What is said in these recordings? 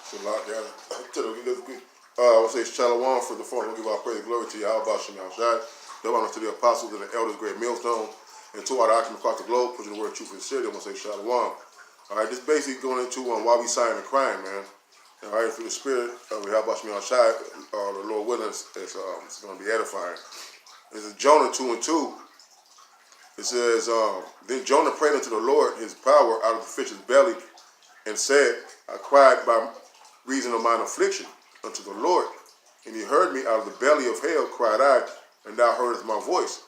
So lockdown. I would say Shalom for the phone. We'll give our praise and glory to you. How about Shemel Shai? The honor to the apostles and the elders, great millstone, and to our doctrine across the globe, pushing the word of truth and sincerity. I'm going to say Shalom. All right, this basically going into why we sighing and crying, man. All right, through the spirit of how about Shemel Shai, the Lord willing, it's going to be edifying. This is Jonah 2:2. It says, then Jonah prayed unto the Lord his power out of the fish's belly and said, I cried by reason of mine affliction unto the Lord, and he heard me out of the belly of hell, cried I, and thou heardest my voice.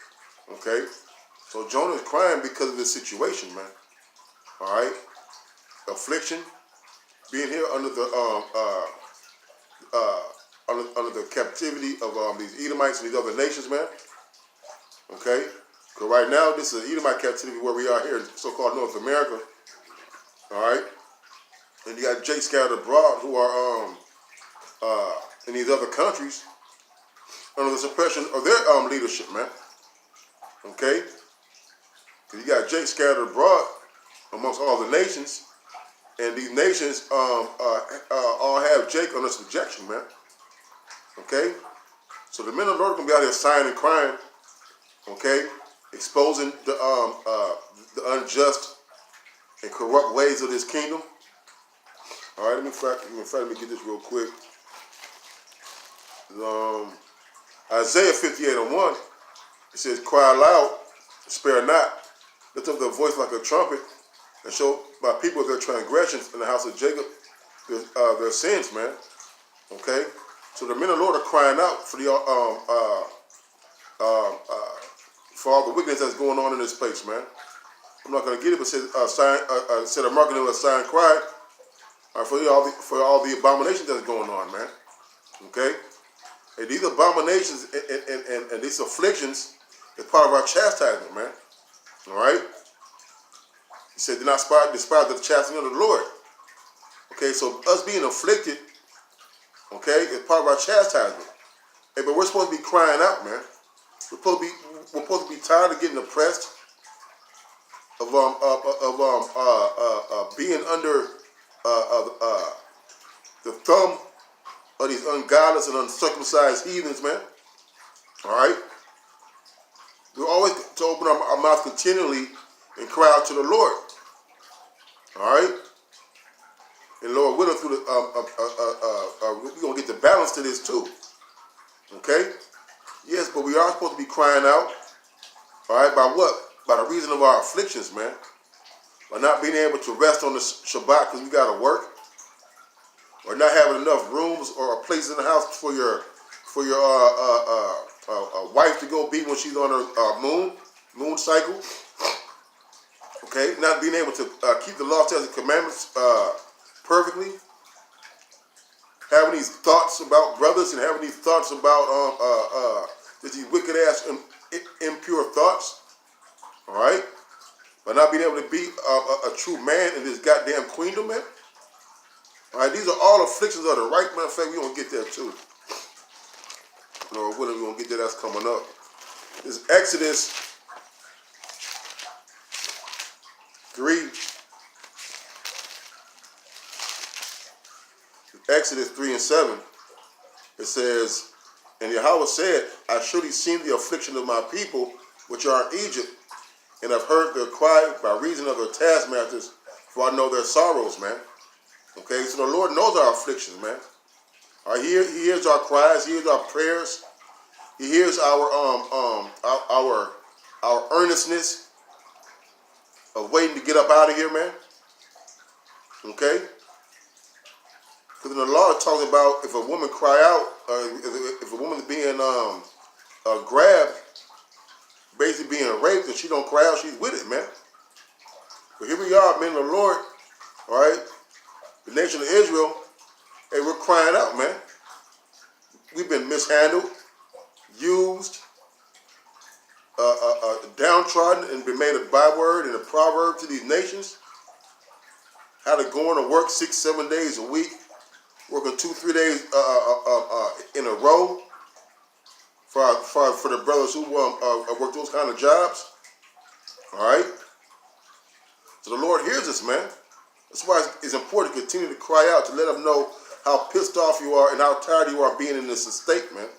Okay? So Jonah is crying because of this situation, man. All right? Affliction, being here under the under the captivity of these Edomites and these other nations, man. Okay? Because right now, this is Edomite captivity where we are here in so-called North America. All right? And you got Jake scattered abroad who are in these other countries under the suppression of their leadership, man. Okay? Because you got Jake scattered abroad amongst all the nations, and these nations all have Jake under subjection, man. Okay? So the men of the Lord are going to be out here sighing and crying, okay? Exposing the unjust and corrupt ways of this kingdom. All right, let me get this real quick. Isaiah 58:1, it says, cry loud, spare not, lift up their voice like a trumpet, and show my people their transgressions in the house of Jacob, their sins, man. Okay? So the men of the Lord are crying out for all the wickedness that's going on in this place, man. I'm not going to get it, but it said a marketing with a sign cry for all the abominations that's going on, man. Okay? And these abominations and these afflictions is part of our chastisement, man. All right? He said, do not despise the chastisement of the Lord. Okay, so us being afflicted, okay, is part of our chastisement. Hey, but we're supposed to be crying out, man. We're supposed to be tired of getting oppressed, of being under the thumb of these ungodless and uncircumcised heathens, man. All right? We're always to open our mouth continually and cry out to the Lord. All right? And Lord, willing through we're going to get the balance to this too. Okay? Yes, but we are supposed to be crying out. All right? By what? By the reason of our afflictions, man. By not being able to rest on the Shabbat because we got to work. Or not having enough rooms or a place in the house for your wife to go be when she's on her moon cycle. Okay, not being able to keep the law, statutes, and commandments perfectly. Having these thoughts about brothers and having these thoughts about these wicked ass impure thoughts. All right, but not being able to be a true man in this goddamn queendom, man. All right, these are all afflictions of the right. Matter of fact, we're going to get there too. Lord willing, we're going to get there. That's coming up. This is Exodus 3. Exodus 3:7. It says, and Yahweh said, I surely seen the affliction of my people which are in Egypt, and have heard their cry by reason of their taskmasters, for I know their sorrows, man. Okay, so the Lord knows our afflictions, man. He hears our cries, he hears our prayers, he hears our earnestness of waiting to get up out of here, man. Okay? Because in the law it talks about if a woman cry out, if a woman is being grabbed, basically being raped, and she don't cry out, she's with it, man. But here we are, men of the Lord, all right? The nation of Israel, hey, we're crying out, man. We've been mishandled, used, downtrodden, and been made a byword and a proverb to these nations. Had to go on and work 6-7 days a week, working 2-3 days in a row for the brothers who work those kind of jobs. All right? So the Lord hears us, man. That's why it's important to continue to cry out, to let them know how pissed off you are and how tired you are being in this state, man.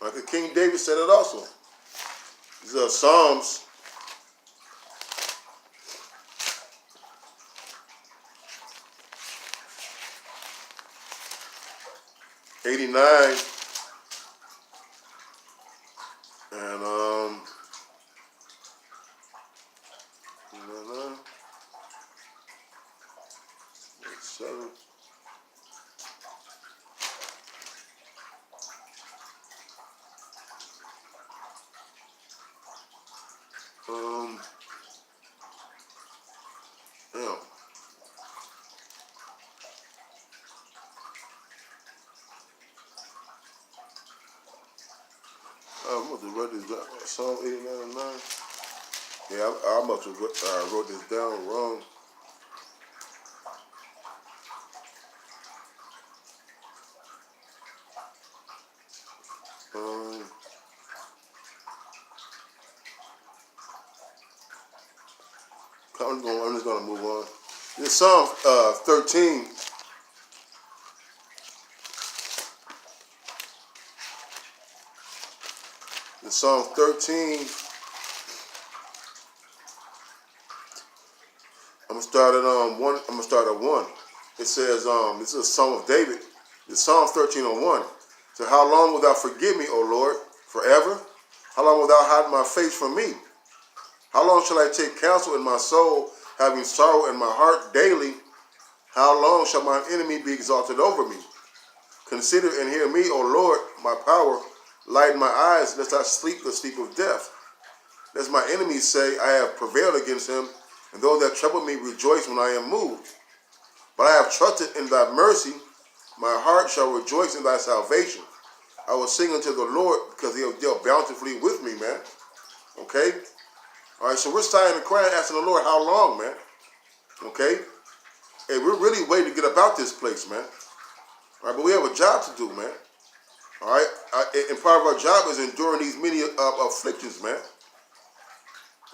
Like King David said it also. These are Psalms 89 and 7. Yeah. I must have wrote this down. Psalm 89 and 9. Yeah, I must have wrote this down wrong. I'm just gonna move on. This Psalm 13. In Psalm 13, I'm gonna start at 1. I'm gonna start at 1. It says, this is a Psalm of David. It's Psalm 13 on 1. So how long wilt thou forgive me, O Lord? Forever? How long wilt thou hide my face from me? How long shall I take counsel in my soul, having sorrow in my heart daily? How long shall mine enemy be exalted over me? Consider and hear me, O Lord, my power. Lighten my eyes, lest I sleep the sleep of death. Lest my enemies say, I have prevailed against him, and those that trouble me rejoice when I am moved. But I have trusted in thy mercy. My heart shall rejoice in thy salvation. I will sing unto the Lord, because he has dealt bountifully with me, man. Okay? All right, so we're sighing and crying, asking the Lord, how long, man? Okay? Hey, we're really waiting to get about this place, man. All right, but we have a job to do, man. All right? And part of our job is enduring these many afflictions, man.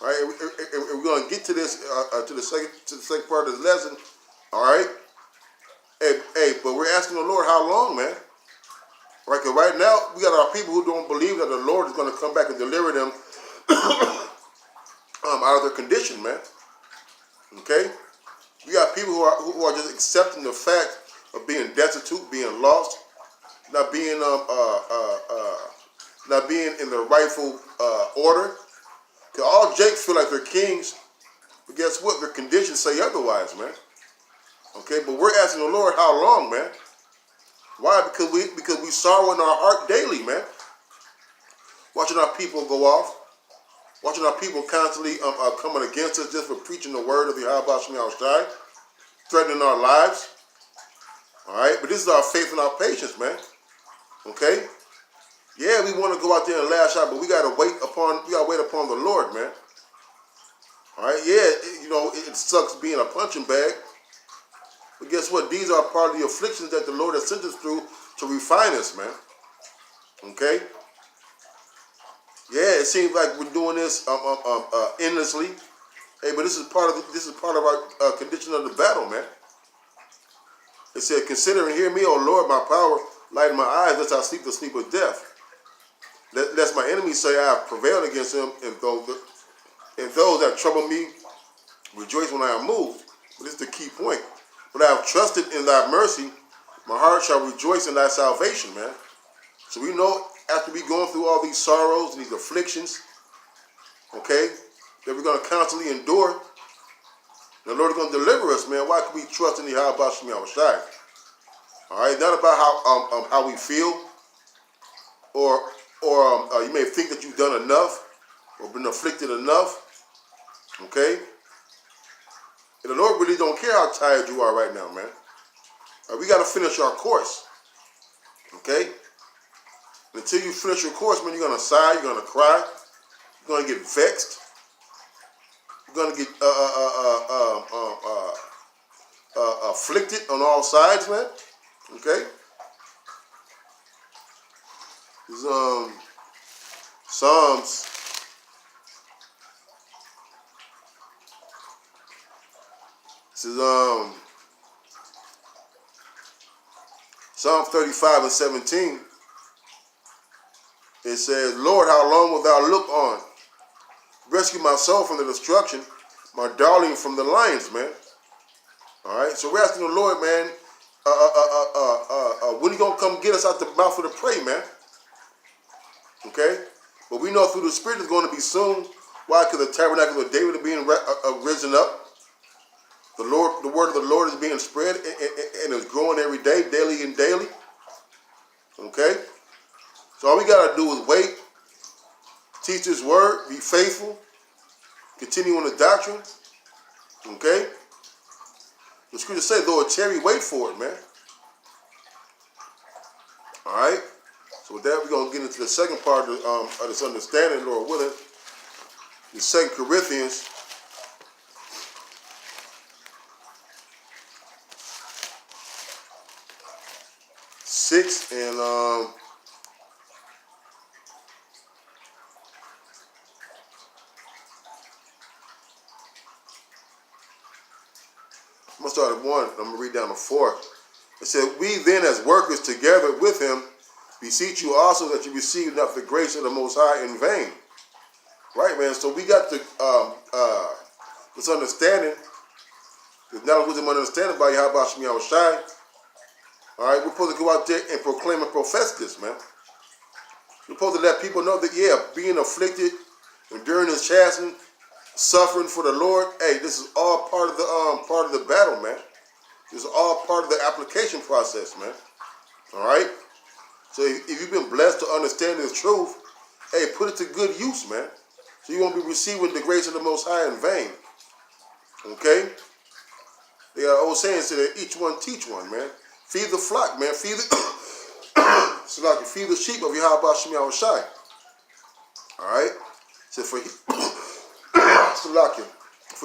All right? And we're going to get to this, to the second part of the lesson. All right? Hey, but we're asking the Lord, how long, man? Right, because right now, we got our people who don't believe that the Lord is going to come back and deliver them out of their condition, man. Okay? We got people who are just accepting the fact of being destitute, being lost, not being in the rightful order. Because all Jakes feel like they're kings, but guess what? Their conditions say otherwise, man. Okay, but we're asking the Lord, how long, man? Why? Because we sorrow in our heart daily, man. Watching our people go off. Watching our people constantly coming against us just for preaching the word of the Yahweh Shema Shai, threatening our lives. All right? But this is our faith and our patience, man. Okay? Yeah, we want to go out there and lash out, but we gotta wait upon the Lord, man. All right? Yeah, it sucks being a punching bag. But guess what? These are part of the afflictions that the Lord has sent us through to refine us, man. Okay? Yeah, it seems like we're doing this endlessly. Hey, but this is part of our condition of the battle, man. It said, "Consider and hear me, O Lord, my power. Lighten my eyes, lest I sleep the sleep of death. Lest my enemies say I have prevailed against him, and those that trouble me rejoice when I am moved." But this is the key point. But I have trusted in thy mercy. My heart shall rejoice in thy salvation, man. So we know after we going through all these sorrows and these afflictions, okay, that we're going to constantly endure. The Lord is going to deliver us, man. Why can we trust in the Yahweh Shema Shai? All right, not about how we feel, or you may think that you've done enough or been afflicted enough. Okay, and the Lord really don't care how tired you are right now, man. We got to finish our course. Okay, until you finish your course, man, you're gonna sigh, you're gonna cry, you're gonna get vexed, you're gonna get afflicted on all sides, man. Okay. This is Psalms. This is Psalm 35 and 17, it says, Lord, how long wilt thou look on? Rescue my soul from the destruction, my darling from the lions, man. All right, so we're asking the Lord, man, when you gonna come get us out the mouth of the prey, man? Okay, but we know through the Spirit it's going to be soon. Why? Because the tabernacle of David is being risen up. The word of the Lord is being spread and is growing every day, daily and daily. Okay, so all we gotta do is wait, teach His word, be faithful, continue on the doctrine. Okay, the scripture says, though a tarry, wait for it, man. All right. So with that, we're going to get into the second part of this understanding, Lord willing. In 2 Corinthians 6 and I'm going to start at 1. I'm going to read down to 4. It said, we then as workers together with him beseech you also that you receive not the grace of the Most High in vain. Right, man? So we got this understanding, this knowledge, wisdom, and understanding by Yahweh Shem Yahushai. All right, we're supposed to go out there and proclaim and profess this, man. We're supposed to let people know that, yeah, being afflicted, enduring this chastening, suffering for the Lord, hey, this is all part of the battle, man. This is all part of the application process, man. All right? So if you've been blessed to understand this truth, hey, put it to good use, man. So you won't be receiving the grace of the Most High in vain. Okay? They got an old saying, say that each one teach one, man. Feed the flock, man. Feed the so like feed the sheep of Yahweh Shem Yahushai. All right? So for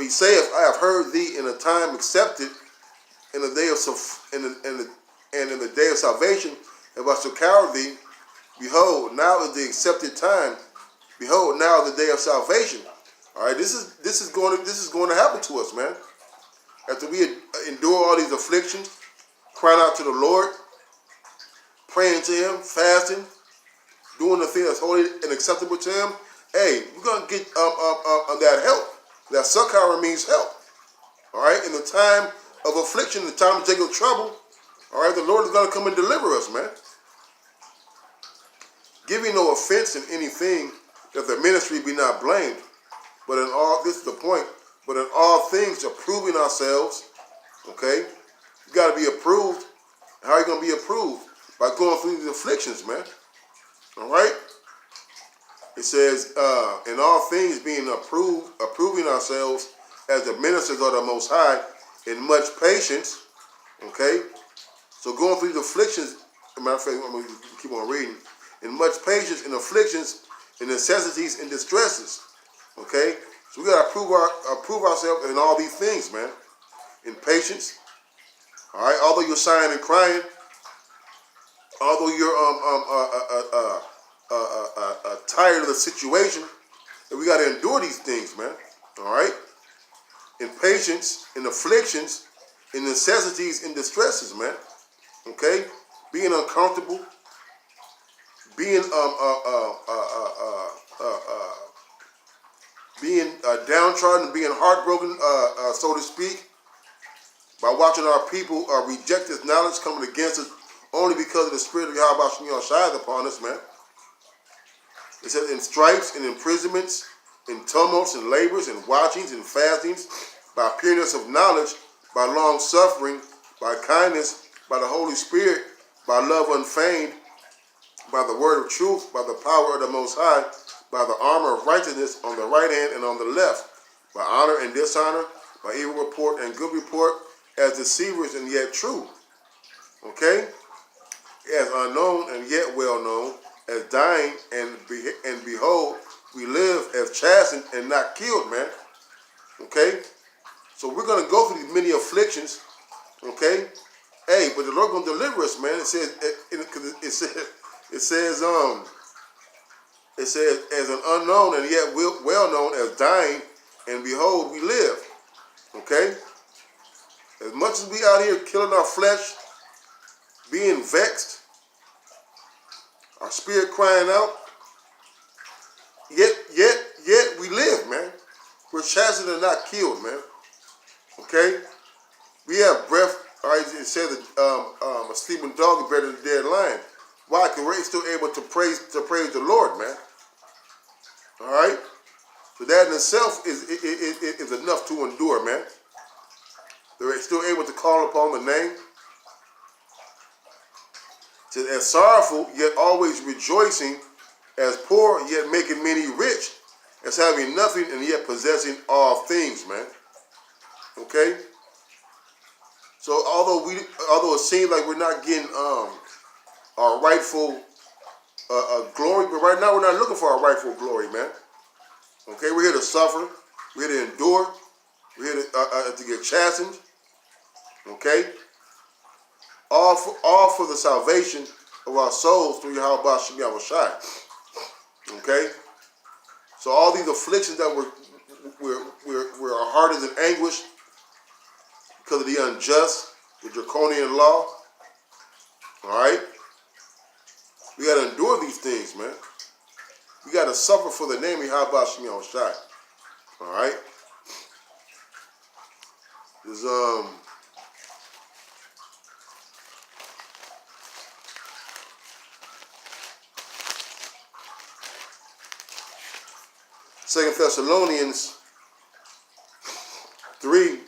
he saith, I have heard thee in a time accepted, in the day of in the day of salvation, if I shall cower thee, behold, now is the accepted time. Behold, now is the day of salvation. All right, this is going to happen to us, man. After we endure all these afflictions, crying out to the Lord, praying to Him, fasting, doing the thing that's holy and acceptable to Him. Hey, we're gonna get that help. That succor means help. All right, in the time of affliction, the time of Jacob's trouble, all right, the Lord is gonna come and deliver us, man. Giving no offense in anything, that the ministry be not blamed, but in all, this is the point, but in all things approving ourselves, okay? You got to be approved. How are you going to be approved? By going through these afflictions, man. All right? It says, in all things being approving ourselves as the ministers of the Most High in much patience, okay? So going through the afflictions, as a matter of fact, I'm going to keep on reading. In much patience, in afflictions, in necessities, in distresses, okay? So we got to approve ourselves in all these things, man. In patience, all right? Although you're sighing and crying, although you're tired of the situation, and we got to endure these things, man, all right? In patience, in afflictions, in necessities, in distresses, man, okay? Being uncomfortable, being downtrodden, being heartbroken, so to speak, by watching our people reject this knowledge coming against us only because of the spirit of Yahweh Shem Yahushai upon us, man. It says in stripes, in imprisonments, in tumults, and labors, and watchings, and fastings, by pureness of knowledge, by long suffering, by kindness, by the Holy Spirit, by love unfeigned, by the word of truth, by the power of the Most High, by the armor of righteousness on the right hand and on the left, by honor and dishonor, by evil report and good report, as deceivers and yet true. Okay? As unknown and yet well known, as dying and behold, we live as chastened and not killed, man. Okay? So we're going to go through these many afflictions. Okay? Hey, but the Lord going to deliver us, man. It says, as an unknown and yet well known, as dying and behold, we live. Okay? As much as we out here killing our flesh, being vexed, our spirit crying out, yet we live, man. We're chastened and not killed, man. Okay? We have breath. All right, it says that a sleeping dog is better than a dead lion. Why? Because we're still able to praise the Lord, man. All right? So that in itself is enough to endure, man. They're still able to call upon the name. As sorrowful, yet always rejoicing, as poor, yet making many rich, as having nothing and yet possessing all things, man. Okay? So although it seems like we're not getting our rightful glory, but right now we're not looking for our rightful glory, man. Okay, we're here to suffer, we're here to endure, we're here to get chastened. Okay, all for the salvation of our souls through Yahweh Shem Yahushai. Okay, so all these afflictions that we're our heart is in anguish because of the unjust, the draconian law. All right, we got to endure these things, man. We got to suffer for the name of Yahweh Shem Yahushai. All right, there's 2 Thessalonians 3.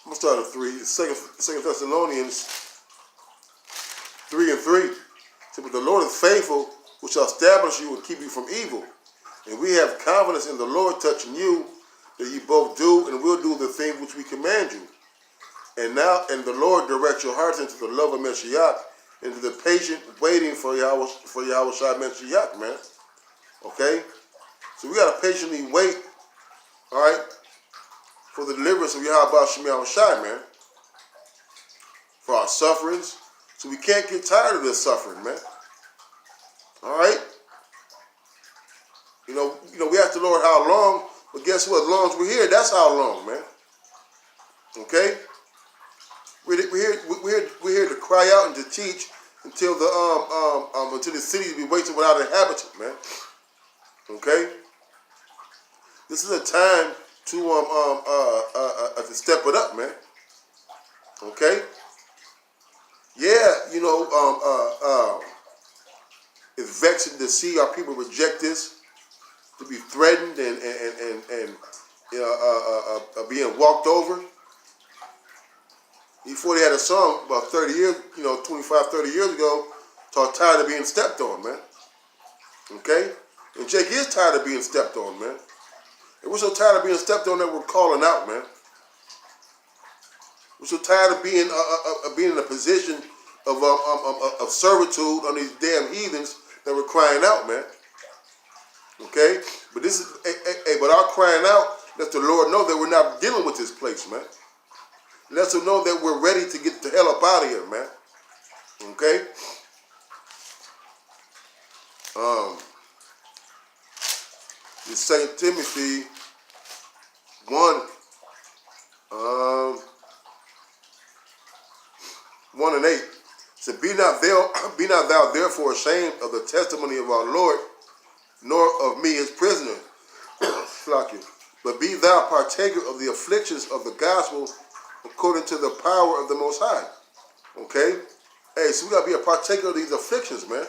I'm going to start at 3. 2 Thessalonians 3:3. So, but the Lord is faithful, who shall establish you and keep you from evil. And we have confidence in the Lord touching you, that ye both do and will do the things which we command you. And the Lord direct your hearts into the love of Mashiach, into the patient waiting for Yahweh Shai Mashiach, man. Okay? So we got to patiently wait, all right, for the deliverance of Yahweh Shem Yahushai, man. For our sufferings. So we can't get tired of this suffering, man. All right? You know, we ask the Lord how long, but guess what? As long as we're here, that's how long, man. Okay? We're here to cry out and to teach until the cities be wasted without inhabitant, man. Okay? This is a time to step it up, man. Okay? Yeah, it's vexing to see our people reject this, to be threatened and being walked over. Before they had a song about 30 years, 25, 30 years ago, called Tired of Being Stepped On, man. Okay? And Jake is tired of being stepped on, man. And we're so tired of being stepped on that we're calling out, man. We're so tired of being in a position of servitude on these damn heathens that we're crying out, man. Okay? But this is, but our crying out lets the Lord know that we're not dealing with this place, man. Lets him know that we're ready to get the hell up out of here, man. Okay? It's 2 Timothy 1, 1 and 8. So be not thou therefore ashamed of the testimony of our Lord, nor of me his prisoner, but be thou partaker of the afflictions of the gospel according to the power of the Most High. Okay? Hey, so we got to be a partaker of these afflictions, man.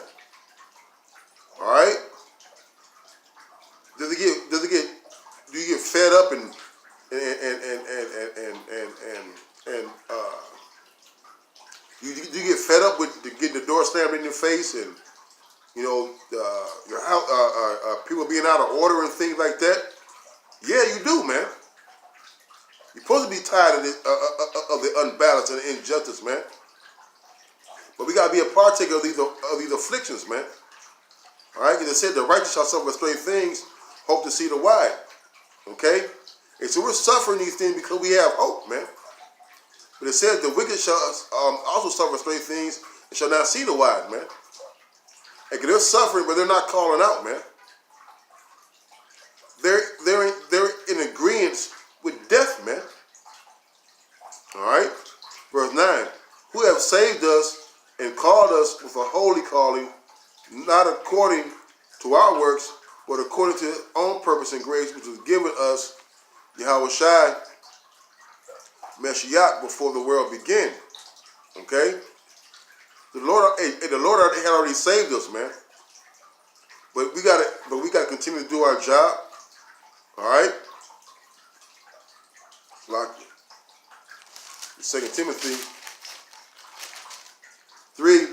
All right? Do you get fed up and you get fed up with getting the door slammed in your face and your house, people being out of order and things like that? Yeah, you do, man. You're supposed to be tired of the unbalance and the injustice, man. But we gotta be a partaker of these afflictions, man. All right, because it said the righteous shall suffer strange things, hope to see the wide. Okay, And so we're suffering these things because we have hope, man. But it says the wicked shall also suffer strange things and shall not see the wise, man. And they're suffering, but they're not calling out, man. They're in agreement with death, man. All right? Verse 9. Who have saved us and called us with a holy calling, not according to our works, but according to his own purpose and grace, which was given us, Yahweh Shai, Mashiach, before the world began. Okay? The Lord had already saved us, man. But we gotta continue to do our job. All right? Like 2 Timothy 3.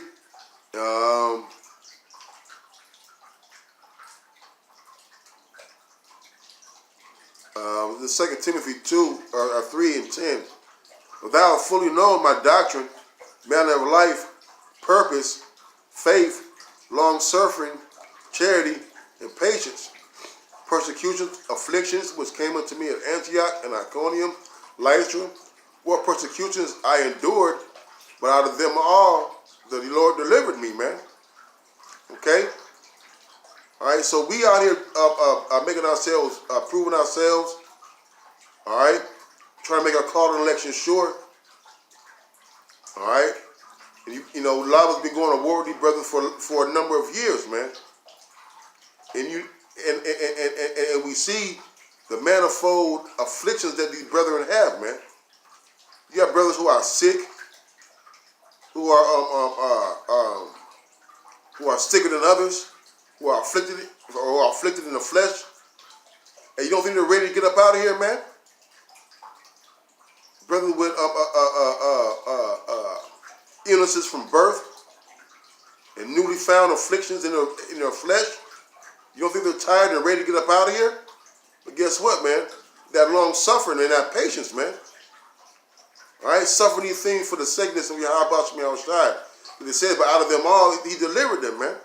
The 2 Timothy 3 and 10. But thou hast fully known my doctrine, manner of life, purpose, faith, long-suffering, charity, and patience, persecutions, afflictions, which came unto me at Antioch and Iconium, Lystra, what persecutions I endured, but out of them all, the Lord delivered me, man. Okay? All right, so we out here making ourselves, proving ourselves, all right? Trying to make our call to election sure, all right? And you know, a lot of us been going to war with these brothers for a number of years, man. And we see the manifold afflictions that these brethren have, man. You have brothers who are sick, who are sicker than others, who are afflicted in the flesh. And you don't think they're ready to get up out of here, man? Brothers with illnesses from birth and newly found afflictions in their flesh. You don't think they're tired and ready to get up out of here? But guess what, man? That long suffering and that patience, man. All right, suffer these things for the sakeness of Yahweh Shai. But it says, but out of them all, he delivered them, man.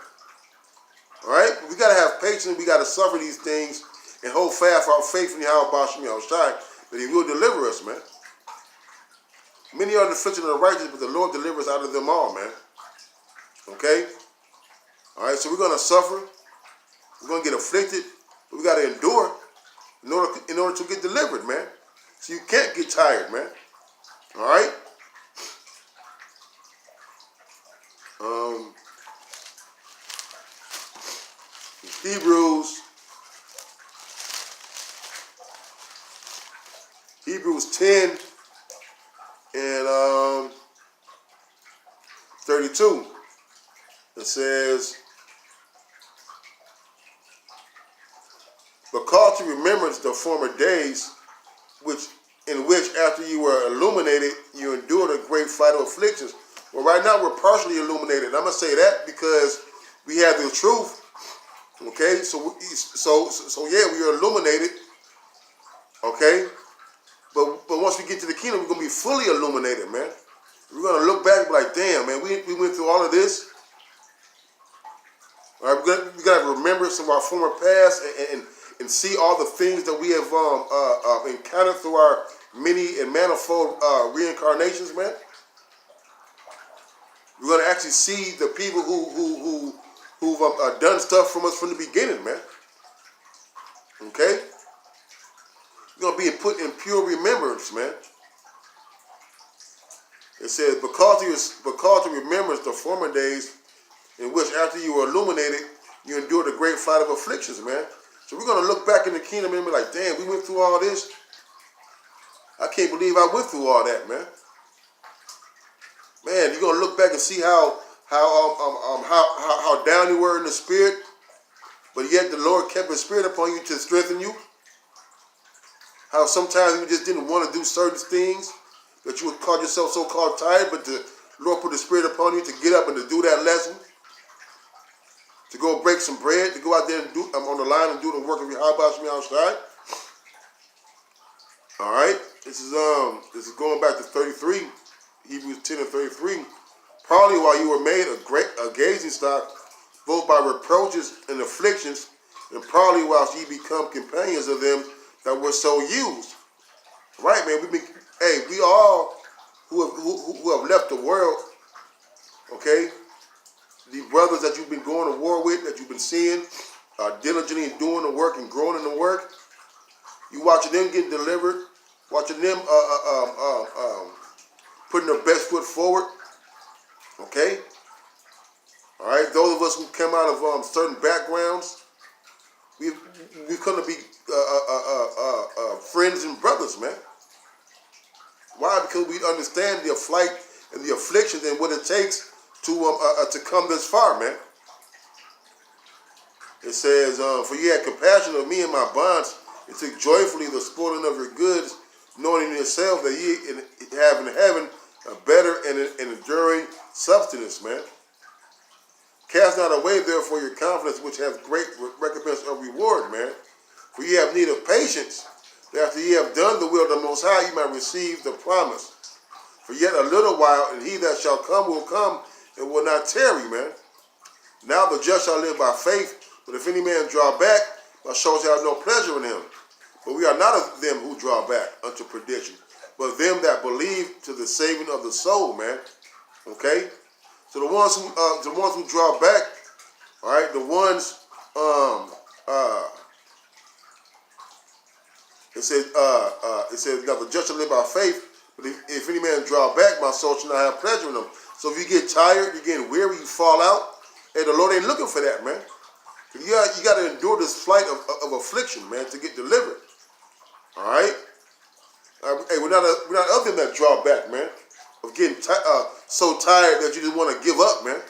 All right, we got to have patience. We got to suffer these things and hold fast our faith in Yahweh Shai that he will deliver us, man. Many are the afflictions of the righteous, but the Lord delivers out of them all, man. Okay? All right, so we're going to suffer. We're going to get afflicted, but we got to endure in order to get delivered, man. So you can't get tired, man. All right? Hebrews 10 and 32. It says, but call to remembrance the former days, in which after you were illuminated, you endured a great fight of afflictions. Well, right now we're partially illuminated. And I'm gonna say that because we have the truth. Okay, so yeah, we are illuminated. Okay, but once we get to the kingdom, we're gonna be fully illuminated, man. We're gonna look back and be like, damn, man, we went through all of this. All right, we gotta remember some of our former past and see all the things that we have encountered through our many and manifold reincarnations, man. We're gonna actually see the people who've done stuff from us from the beginning, man. Okay, we're gonna be put in pure remembrance, man. It says, because to remembrance the former days, in which after you were illuminated, you endured a great fight of afflictions, man. So we're gonna look back in the kingdom and be like, damn, we went through all this. I can't believe I went through all that, man. Man, you're gonna look back and see how down you were in the spirit, but yet the Lord kept his spirit upon you to strengthen you. How sometimes you just didn't want to do certain things, that you would call yourself so-called tired, but the Lord put the spirit upon you to get up and to do that lesson, to go break some bread, to go out there and do on the line and do the work of Yahweh outside. All right, this is going back to 33, Hebrews 10 and 33. Partly while you were made a gazing stock, both by reproaches and afflictions, and partly whilst ye become companions of them that we're so used. Right, man? We all who have left the world, okay? These brothers that you've been going to war with, that you've been seeing, diligently doing the work and growing in the work, you watching them get delivered, watching them putting their best foot forward, okay? All right, those of us who come out of certain backgrounds, we come to be friends and brothers, man. Why? Because we understand the flight and the afflictions and what it takes to come this far, man. It says, for you had compassion of me and my bonds, and took joyfully the spoiling of your goods, knowing in yourself that ye have in heaven a better and enduring substance, man. Cast not away, therefore, your confidence, which has great recompense of reward, man. For ye have need of patience, that after ye have done the will of the Most High, ye might receive the promise. For yet a little while, and he that shall come will come, and will not tarry, man. Now the just shall live by faith, but if any man draw back, my soul shall have no pleasure in him. But we are not of them who draw back unto perdition, but them that believe to the saving of the soul, man. Okay? So the ones who draw back, all right, the ones, it says, now the just shall live by faith, but if any man draw back, my soul shall not have pleasure in him. So if you get tired, you're getting weary, you fall out, hey, the Lord ain't looking for that, man. You got to endure this flight of affliction, man, to get delivered. All right? Hey, we're not of them that draw back, man. Of getting so tired that you just want to give up, man.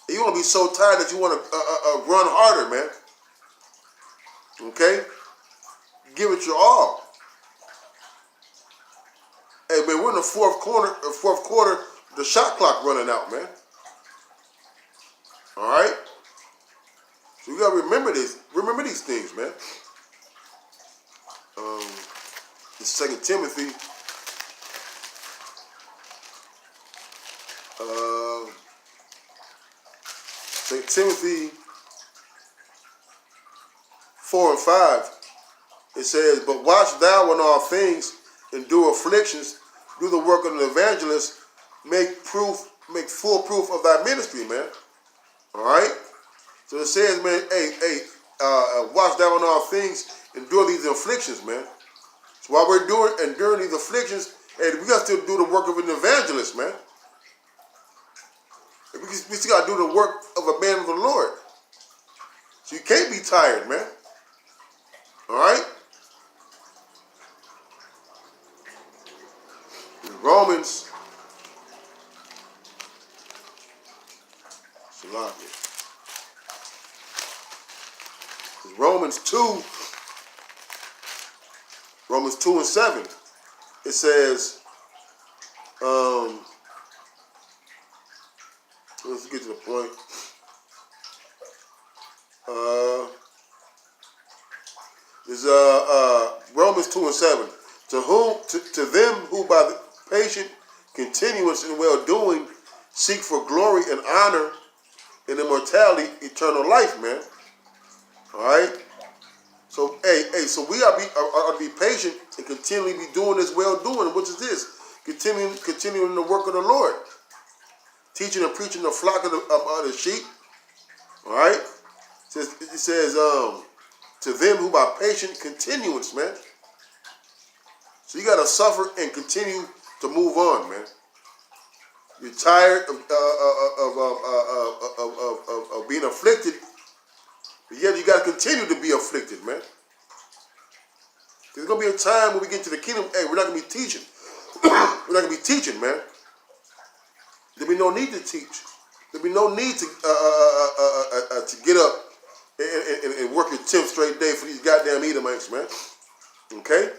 You want to be so tired that you want to run harder, man. Okay? Give it your all. Hey, man, we're in the fourth quarter, the shot clock running out, man. All right? So you gotta remember this. Remember these things, man. It's 2 Timothy. 2 Timothy 4 and 5. It says, but watch thou in all things, endure afflictions, do the work of an evangelist, make full proof of thy ministry, man. All right? So it says, man, watch thou in all things, endure these afflictions, man. So while we're enduring these afflictions, hey, we got to still do the work of an evangelist, man. We still got to do the work of a man of the Lord. So you can't be tired, man. All right? In Romans, Romans 2 and 7, it says, let's get to the point. Romans 2 and 7. To them who by the patient continuance in well-doing seek for glory and honor and immortality, eternal life, man. All right? So, so we are to be patient and continually be doing this well-doing, which is this. Continuing the work of the Lord. Teaching and preaching the flock of the sheep. All right? It says, to them who by patient continuance, man. So you got to suffer and continue to move on, man. You're tired of being afflicted, but yet you got to continue to be afflicted, man. There's going to be a time when we get to the kingdom, hey, we're not going to be teaching. We're not going to be teaching, man. There'll be no need to teach. There'll be no need to get up and work your 10th straight day for these goddamn Edomites, man. Okay?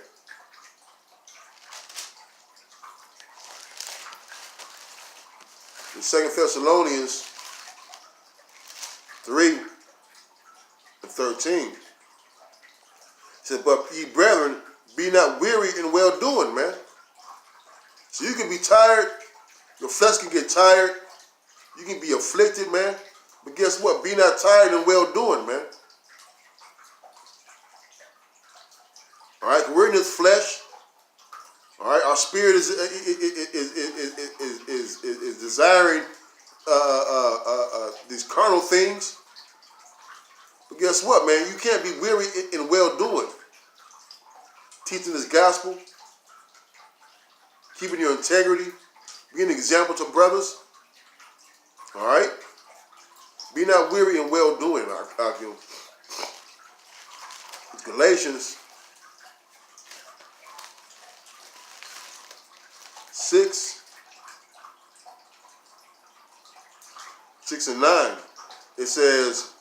In 2 Thessalonians 3 and 13, it says, but ye brethren, be not weary in well-doing, man. So you can be tired, your flesh can get tired, you can be afflicted, man. But guess what? Be not tired in well-doing, man. All right, we're in this flesh. All right, our spirit is desiring these carnal things. But guess what, man? You can't be weary in well doing. Teaching this gospel, keeping your integrity, being an example to brothers. All right, be not weary in well doing. Galatians 6:6-9. It says,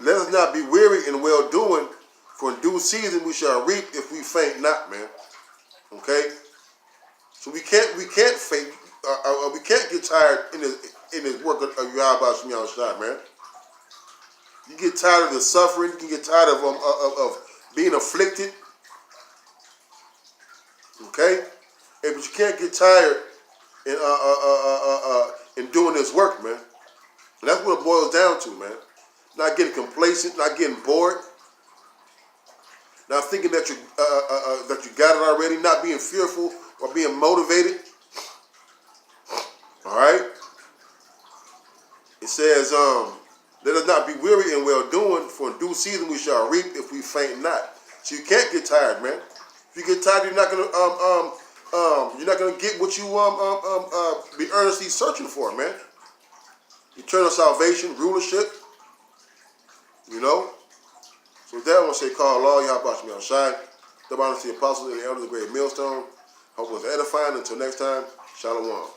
let us not be weary in well doing, for in due season we shall reap if we faint not, man. Okay? So we can't faint, we can't get tired in this work of Yahweh Shem Yahushua, man. You get tired of the suffering, you can get tired of being afflicted. Okay? But you can't get tired in doing this work, man. And that's what it boils down to, man. Not getting complacent, not getting bored, not thinking that you got it already, not being fearful or being motivated. All right. It says, let us not be weary in well doing, for in due season we shall reap if we faint not. So you can't get tired, man. If you get tired, you're not gonna get what you be earnestly searching for, man. Eternal salvation, rulership. You know? So with that, I want to say, call Allah, Yahweh Shem Yahushua, the honor to the apostles and the elders of the great millstone. Hope it was edifying. Until next time, Shalom.